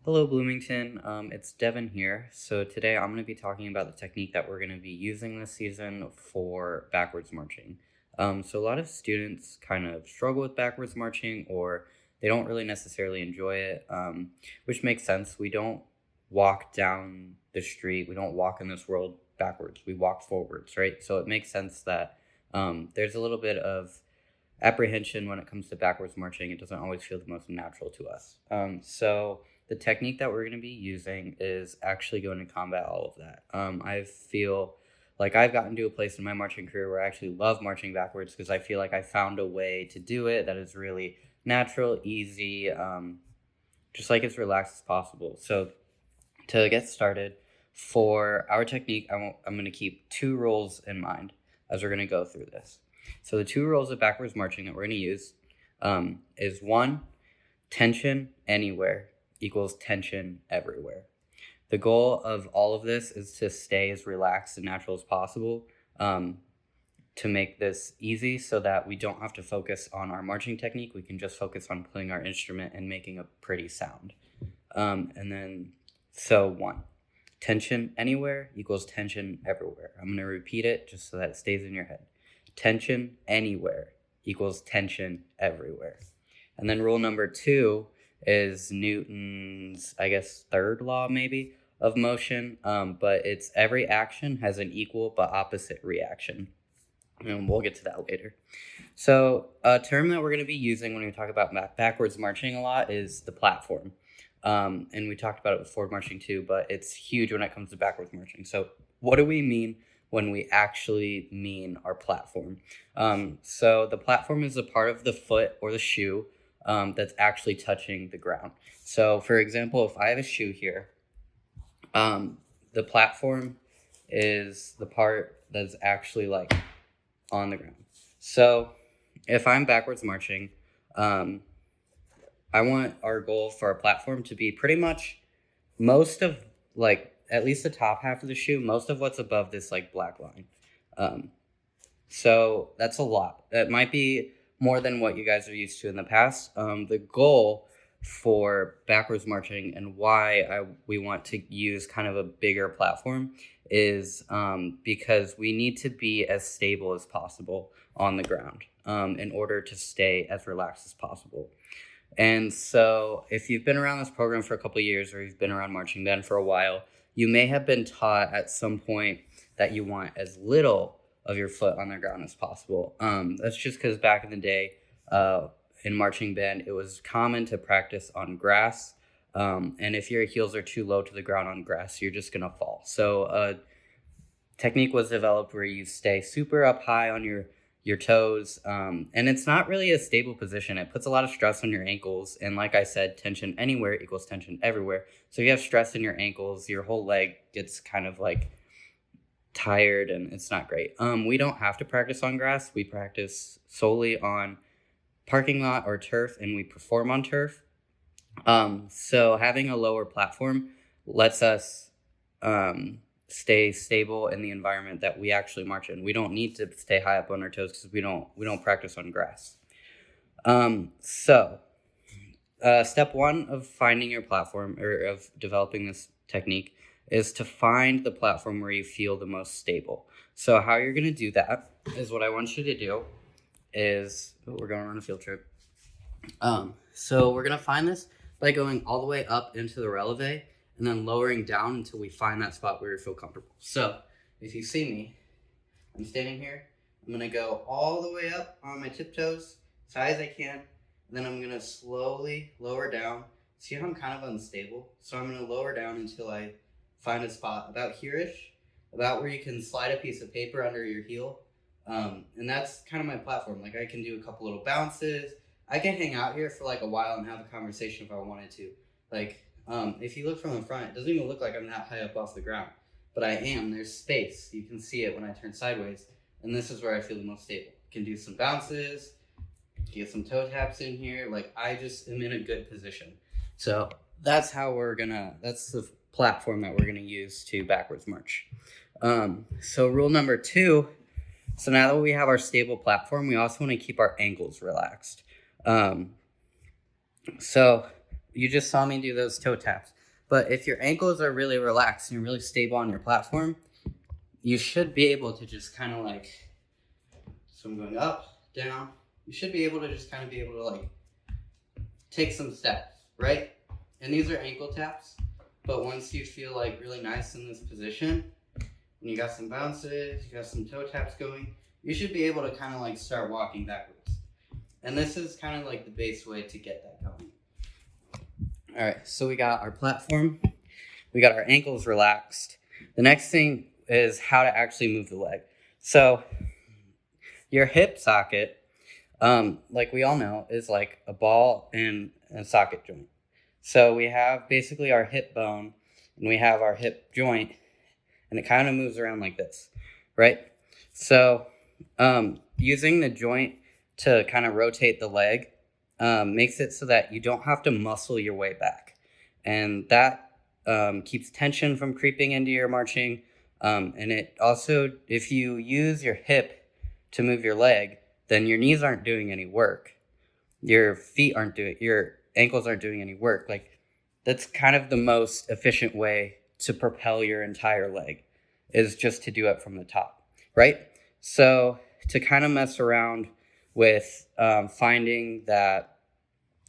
Hello, Bloomington. It's Devin here. So today I'm going to be talking about the technique that we're going to be using this season for backwards marching. So a lot of students kind of struggle with backwards marching, or they don't really necessarily enjoy it, which makes sense. We don't walk down the street. We don't walk in this world backwards. We walk forwards, right? So it makes sense that there's a little bit of apprehension when it comes to backwards marching. It doesn't always feel the most natural to us. So the technique that we're going to be using is actually going to combat all of that. I feel like I've gotten to a place in my marching career where I actually love marching backwards because I feel like I found a way to do it that is really natural, easy, just like as relaxed as possible. So to get started, for our technique, I'm going to keep two rules in mind as we're going to go through this. So the two rules of backwards marching that we're going to use is one, tension anywhere equals tension everywhere. The goal of all of this is to stay as relaxed and natural as possible, to make this easy so that we don't have to focus on our marching technique. We can just focus on playing our instrument and making a pretty sound. So one, tension anywhere equals tension everywhere. I'm going to repeat it just so that it stays in your head. Tension anywhere equals tension everywhere. And then rule number two is Newton's, I guess, third law maybe of motion, but it's every action has an equal but opposite reaction. And we'll get to that later. So a term that we're going to be using when we talk about backwards marching a lot is the platform. And we talked about it with forward marching too, but it's huge when it comes to backwards marching. So what do we mean when we actually mean our platform? So the platform is a part of the foot or the shoe that's actually touching the ground. So for example, if I have a shoe here, the platform is the part that's actually like on the ground. So if I'm backwards marching, I want our goal for our platform to be pretty much most of, like, at least the top half of the shoe, most of what's above this like black line. Um, so that's a lot. That might be more than what you guys are used to in the past. The goal for backwards marching and why we want to use kind of a bigger platform is because we need to be as stable as possible on the ground in order to stay as relaxed as possible. And so, if you've been around this program for a couple of years or you've been around marching band for a while, you may have been taught at some point that you want as little of your foot on the ground as possible. That's just because back in the day, in marching band, it was common to practice on grass. And if your heels are too low to the ground on grass, you're just going to fall. So, technique was developed where you stay super up high on your toes, and it's not really a stable position. It puts a lot of stress on your ankles, and like I said, tension anywhere equals tension everywhere. So if you have stress in your ankles, your whole leg gets kind of like tired, and it's not great. We don't have to practice on grass. We practice solely on parking lot or turf, and we perform on turf. So having a lower platform lets us stay stable in the environment that we actually march in. We don't need to stay high up on our toes because we don't practice on grass. Step one of finding your platform or of developing this technique is to find the platform where you feel the most stable. So how you're going to do that is what I want you to do is we're going on a field trip. So we're going to find this by going all the way up into the releve and then lowering down until we find that spot where you feel comfortable. So if you see me, I'm standing here. I'm going to go all the way up on my tiptoes as high as I can. Then I'm going to slowly lower down. See how I'm kind of unstable? So I'm going to lower down until I find a spot about here-ish, about where you can slide a piece of paper under your heel. And that's kind of my platform. Like I can do a couple little bounces. I can hang out here for like a while and have a conversation if I wanted to. Like, if you look from the front, it doesn't even look like I'm that high up off the ground. But I am. There's space. You can see it when I turn sideways. And this is where I feel the most stable. Can do some bounces, get some toe taps in here. Like I just am in a good position. So that's that's the platform that we're gonna use to backwards march. So rule number two, so now that we have our stable platform, we also want to keep our ankles relaxed. So you just saw me do those toe taps. But if your ankles are really relaxed and you're really stable on your platform, you should be able to just kind of like, so I'm going up, down. You should be able to just kind of be able to like take some steps, right? And these are ankle taps. But once you feel like really nice in this position, and you got some bounces, you got some toe taps going, you should be able to kind of like start walking backwards. And this is kind of like the base way to get that going. All right, so we got our platform, we got our ankles relaxed. The next thing is how to actually move the leg. So your hip socket, like we all know, is like a ball and a socket joint. So we have basically our hip bone and we have our hip joint, and it kind of moves around like this, right? So using the joint to kind of rotate the leg makes it so that you don't have to muscle your way back. And that keeps tension from creeping into your marching. And it also, if you use your hip to move your leg, then your knees aren't doing any work. Your ankles aren't doing any work. Like, that's kind of the most efficient way to propel your entire leg, is just to do it from the top, right? So to kind of mess around with finding that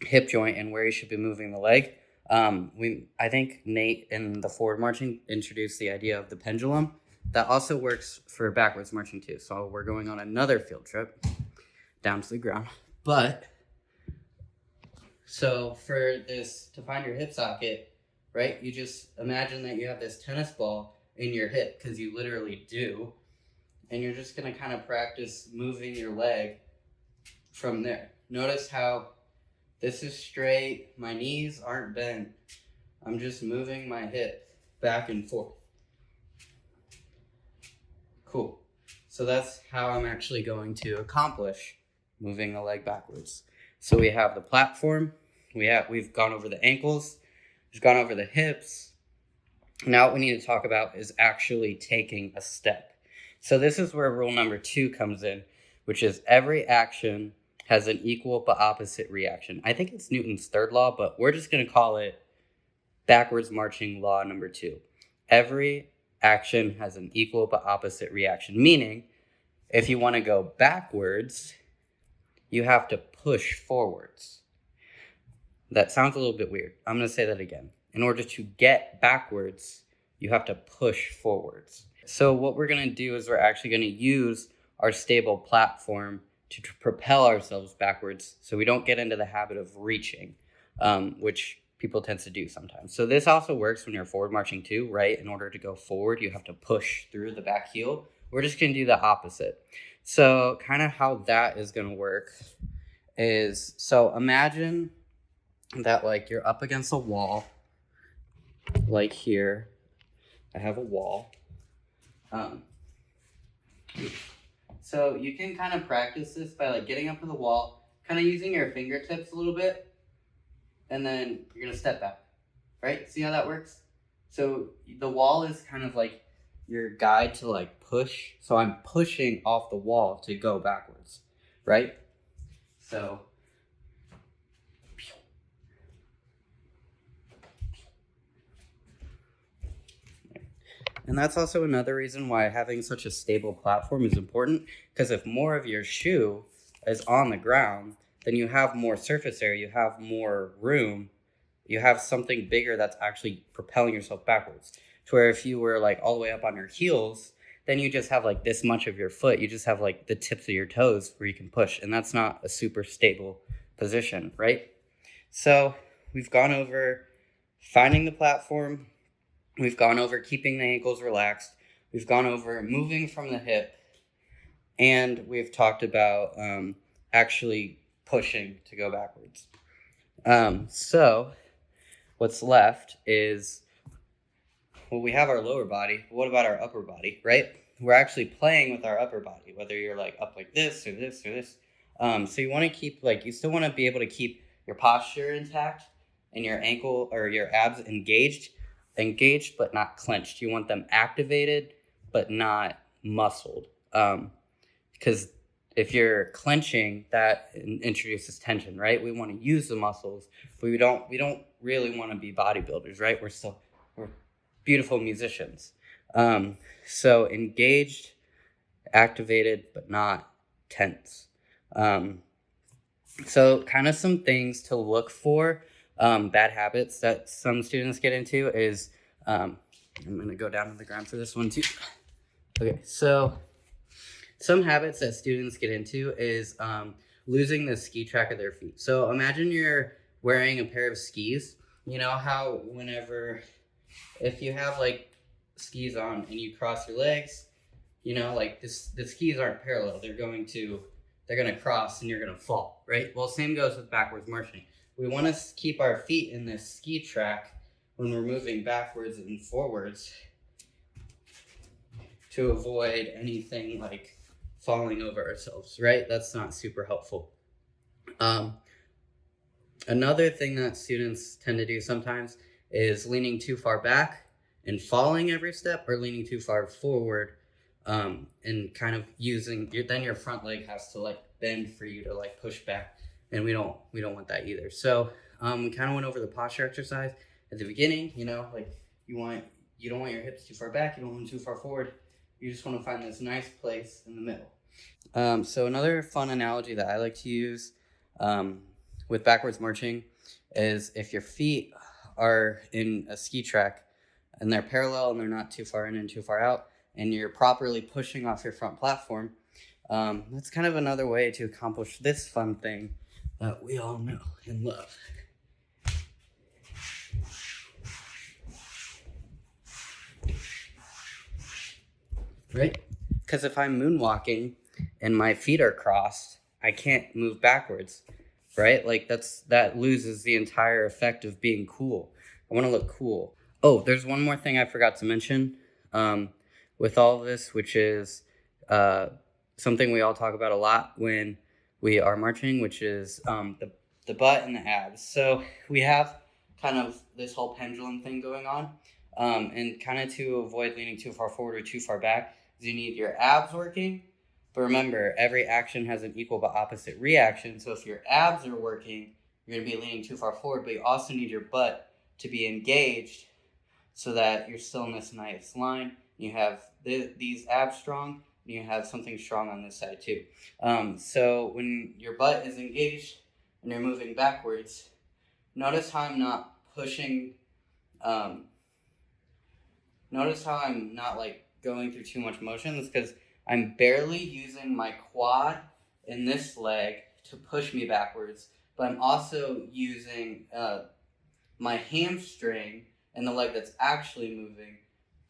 hip joint and where you should be moving the leg, I think Nate in the forward marching introduced the idea of the pendulum. That also works for backwards marching too. So we're going on another field trip down to the ground. But so for this, to find your hip socket, right, you just imagine that you have this tennis ball in your hip, because you literally do. And you're just going to kind of practice moving your leg from there. Notice how this is straight. My knees aren't bent. I'm just moving my hip back and forth. Cool. So that's how I'm actually going to accomplish moving the leg backwards. So we have the platform. We've gone over the ankles. We've gone over the hips. Now what we need to talk about is actually taking a step. So this is where rule number 2 comes in, which is every action has an equal but opposite reaction. I think it's Newton's third law, but we're just going to call it backwards marching law number 2. Every action has an equal but opposite reaction, meaning if you want to go backwards, you have to push forwards. That sounds a little bit weird. I'm going to say that again. In order to get backwards, you have to push forwards. So what we're going to do is we're actually going to use our stable platform to propel ourselves backwards so we don't get into the habit of reaching, which people tend to do sometimes. So this also works when you're forward marching too, right? In order to go forward, you have to push through the back heel. We're just going to do the opposite. So kind of how that is going to work is, so imagine that like you're up against a wall, like here. I have a wall. So you can kind of practice this by like getting up to the wall, kind of using your fingertips a little bit, and then you're going to step back, right? See how that works? So the wall is kind of like your guide to like push. So I'm pushing off the wall to go backwards, right? So and that's also another reason why having such a stable platform is important, because if more of your shoe is on the ground, then you have more surface area, you have more room, you have something bigger that's actually propelling yourself backwards. To where if you were like all the way up on your heels, then you just have like this much of your foot, you just have like the tips of your toes where you can push, and that's not a super stable position, right? So we've gone over finding the platform. We've gone over keeping the ankles relaxed. We've gone over moving from the hip. And we've talked about actually pushing to go backwards. So what's left is, well, we have our lower body. What about our upper body, right? We're actually playing with our upper body, whether you're like up like this or this or this. So you want to keep you still want to be able to keep your posture intact and your ankle or your abs engaged but not clenched. You want them activated but not muscled, because if you're clenching, that introduces tension, right? We want to use the muscles, but we don't really want to be bodybuilders, right? We're beautiful musicians. So engaged, activated, but not tense. Um, so kind of some things to look for, bad habits that some students get into is, I'm going to go down to the ground for this one too. Okay, so some habits that students get into is losing the ski track of their feet. So imagine you're wearing a pair of skis. You know how if you have like skis on and you cross your legs, like the skis aren't parallel. They're gonna cross and you're gonna fall, right? Well, same goes with backwards marching. We want to keep our feet in this ski track when we're moving backwards and forwards to avoid anything like falling over ourselves, right? That's not super helpful. Another thing that students tend to do sometimes is leaning too far back and falling every step, or leaning too far forward, and kind of then your front leg has to like bend for you to like push back, and we don't want that either. So we kind of went over the posture exercise at the beginning. Like you don't want your hips too far back, you don't want them too far forward. You just want to find this nice place in the middle. So another fun analogy that I like to use with backwards marching is if your feet are in a ski track and they're parallel and they're not too far in and too far out, and you're properly pushing off your front platform, that's kind of another way to accomplish this fun thing that we all know and love. Right? Because if I'm moonwalking and my feet are crossed, I can't move backwards, right? Like that loses the entire effect of being cool. I want to look cool. Oh, there's one more thing I forgot to mention with all of this, which is something we all talk about a lot when we are marching, which is the butt and the abs. So we have kind of this whole pendulum thing going on, and kind of to avoid leaning too far forward or too far back, you need your abs working. But remember, every action has an equal but opposite reaction. So if your abs are working, you're going to be leaning too far forward, but you also need your butt to be engaged so that you're still in this nice line. You have these abs strong, and you have something strong on this side too. So when your butt is engaged and you're moving backwards, notice how I'm not pushing. Notice how I'm not like going through too much motion. It's because I'm barely using my quad in this leg to push me backwards, but I'm also using my hamstring and the leg that's actually moving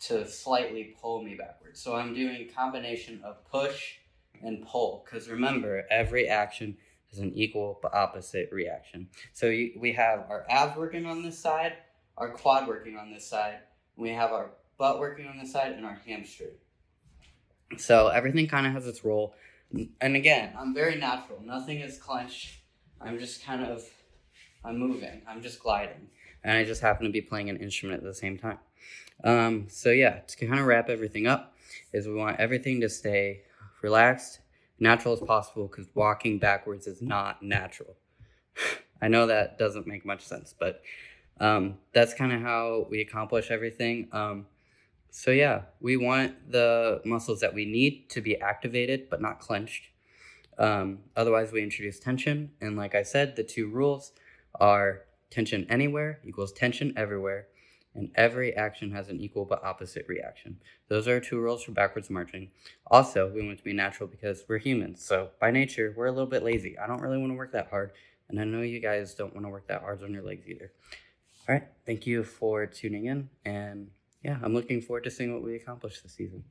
to slightly pull me backwards. So I'm doing a combination of push and pull, because remember, every action has an equal but opposite reaction. So we have our abs working on this side, our quad working on this side, and we have our butt working on this side, and our hamstring. So everything kind of has its role. And again, I'm very natural. Nothing is clenched. I'm moving. I'm just gliding. And I just happen to be playing an instrument at the same time. So yeah, to kind of wrap everything up, is we want everything to stay relaxed, natural as possible, because walking backwards is not natural. I know that doesn't make much sense, but that's kind of how we accomplish everything. So yeah, we want the muscles that we need to be activated but not clenched. Otherwise, we introduce tension. And like I said, the two rules are tension anywhere equals tension everywhere. And every action has an equal but opposite reaction. Those are 2 rules for backwards marching. Also, we want it to be natural because we're humans. So by nature, we're a little bit lazy. I don't really want to work that hard. And I know you guys don't want to work that hard on your legs either. All right. Thank you for tuning in. And yeah, I'm looking forward to seeing what we accomplish this season.